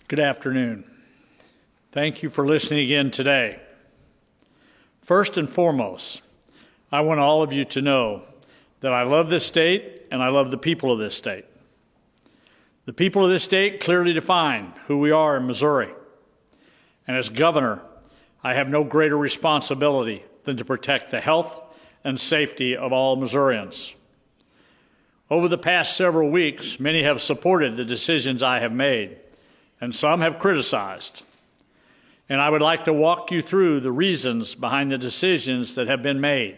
Good afternoon. Thank you for listening again today. First and foremost, I want all of you to know that I love this state and I love the people of this state. The people of this state clearly define who we are in Missouri. And as governor, I have no greater responsibility than to protect the health and safety of all Missourians. Over the past several weeks, many have supported the decisions I have made, and some have criticized. And I would like to walk you through the reasons behind the decisions that have been made.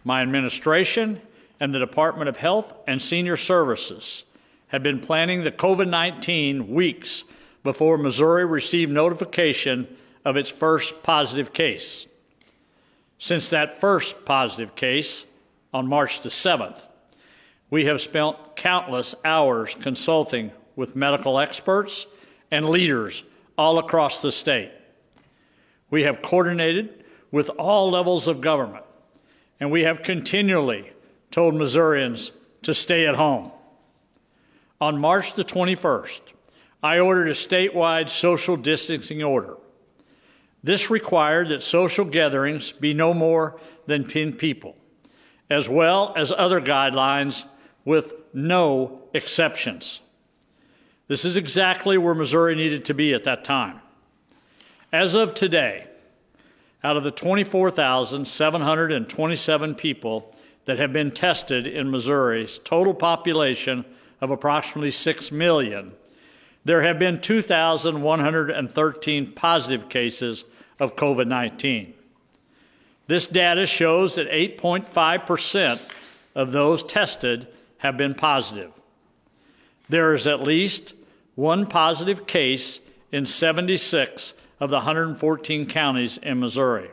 My administration and the Department of Health and Senior Services have been planning the COVID-19 weeks before Missouri received notification of its first positive case. Since that first positive case on March the 7th, we have spent countless hours consulting with medical experts and leaders all across the state. We have coordinated with all levels of government, and we have continually told Missourians to stay at home. On March the 21st, I ordered a statewide social distancing order. This required that social gatherings be no more than 10 people, as well as other guidelines with no exceptions. This is exactly where Missouri needed to be at that time. As of today, out of the 24,727 people that have been tested in Missouri's total population of approximately 6 million, there have been 2,113 positive cases of COVID-19. This data shows that 8.5% of those tested have been positive. There is at least one positive case in 76 of the 114 counties in Missouri.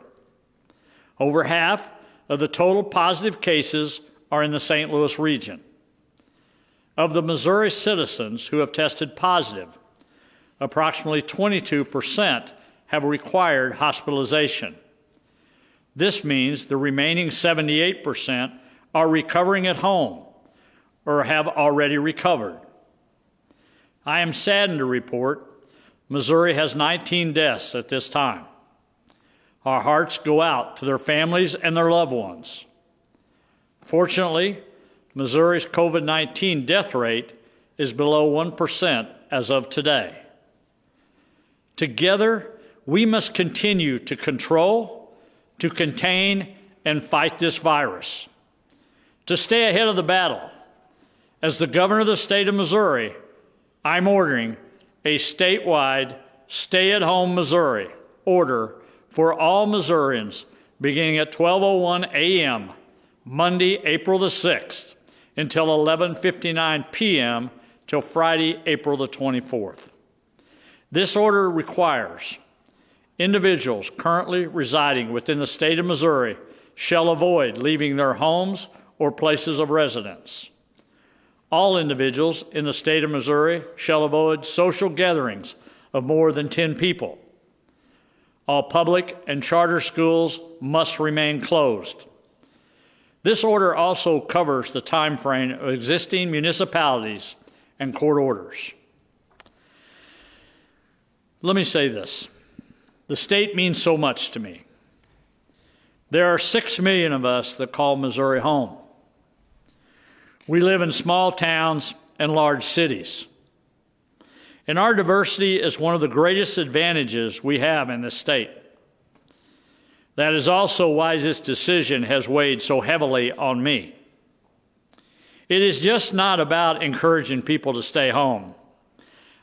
Over half of the total positive cases are in the St. Louis region. Of the Missouri citizens who have tested positive, approximately 22% have required hospitalization. This means the remaining 78% are recovering at home or have already recovered. I am saddened to report Missouri has 19 deaths at this time. Our hearts go out to their families and their loved ones. Fortunately, Missouri's COVID-19 death rate is below 1% as of today. Together, we must continue to control, to contain, and fight this virus. To stay ahead of the battle, as the governor of the state of Missouri, I'm ordering a statewide stay-at-home Missouri order for all Missourians beginning at 12:01 a.m. Monday, April the 6th, until 11:59 p.m. till Friday, April the 24th. This order requires individuals currently residing within the state of Missouri shall avoid leaving their homes or places of residence. All individuals in the state of Missouri shall avoid social gatherings of more than 10 people. All public and charter schools must remain closed. This order also covers the time frame of existing municipalities and court orders. Let me say this. The state means so much to me. There are 6 million of us that call Missouri home. We live in small towns and large cities. And our diversity is one of the greatest advantages we have in this state. That is also why this decision has weighed so heavily on me. It is just not about encouraging people to stay home.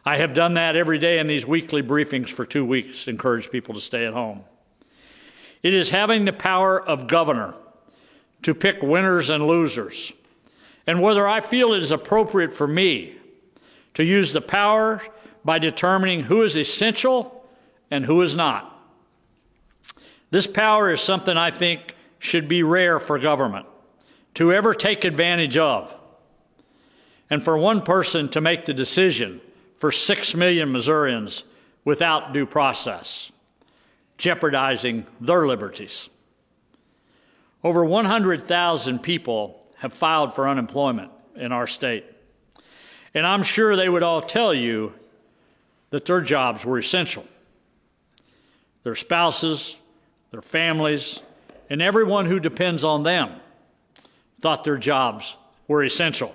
I have done that every day in these weekly briefings for 2 weeks, encourage people to stay at home. It is having the power of governor to pick winners and losers, and whether I feel it is appropriate for me to use the power by determining who is essential and who is not. This power is something I think should be rare for government to ever take advantage of. And for one person to make the decision for 6 million Missourians without due process, jeopardizing their liberties. Over 100,000 people have filed for unemployment in our state. And I'm sure they would all tell you that their jobs were essential. Their spouses, their families, and everyone who depends on them thought their jobs were essential.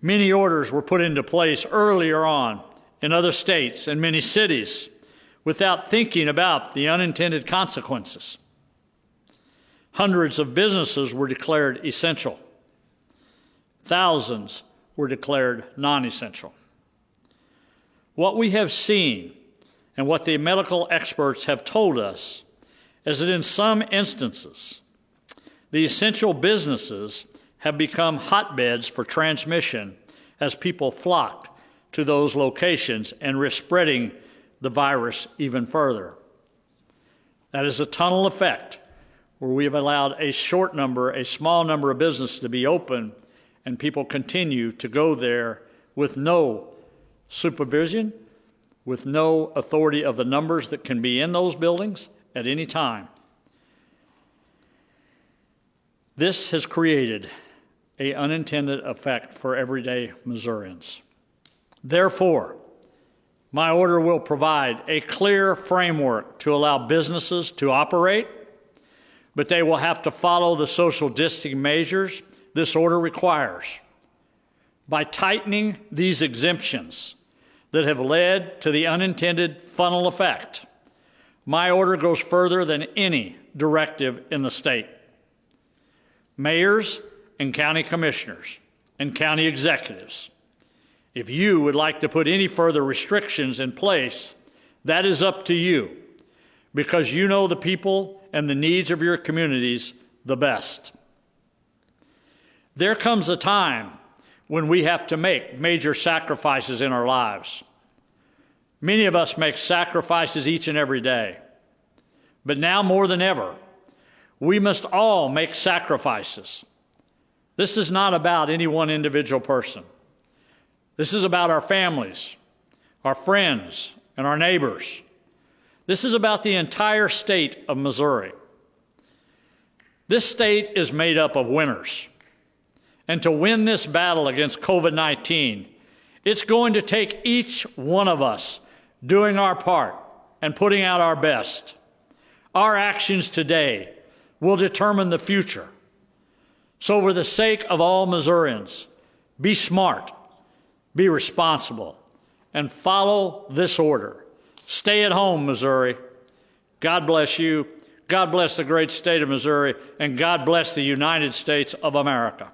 Many orders were put into place earlier on in other states and many cities without thinking about the unintended consequences. Hundreds of businesses were declared essential. Thousands were declared non-essential. What we have seen and what the medical experts have told us is that in some instances, the essential businesses have become hotbeds for transmission as people flock to those locations and risk spreading the virus even further. That is a tunnel effect where we have allowed a small number of businesses to be open, and people continue to go there with no supervision, with no authority of the numbers that can be in those buildings at any time. This has created an unintended effect for everyday Missourians. Therefore, my order will provide a clear framework to allow businesses to operate, but they will have to follow the social distancing measures this order requires. By tightening these exemptions that have led to the unintended funnel effect, my order goes further than any directive in the state. Mayors and county commissioners and county executives, if you would like to put any further restrictions in place, that is up to you, because you know the people and the needs of your communities the best. There comes a time when we have to make major sacrifices in our lives. Many of us make sacrifices each and every day. But now more than ever, we must all make sacrifices. This is not about any one individual person. This is about our families, our friends, and our neighbors. This is about the entire state of Missouri. This state is made up of winners. And to win this battle against COVID-19, it's going to take each one of us doing our part and putting out our best. Our actions today will determine the future. So for the sake of all Missourians, be smart, be responsible, and follow this order. Stay at home, Missouri. God bless you. God bless the great state of Missouri, and God bless the United States of America.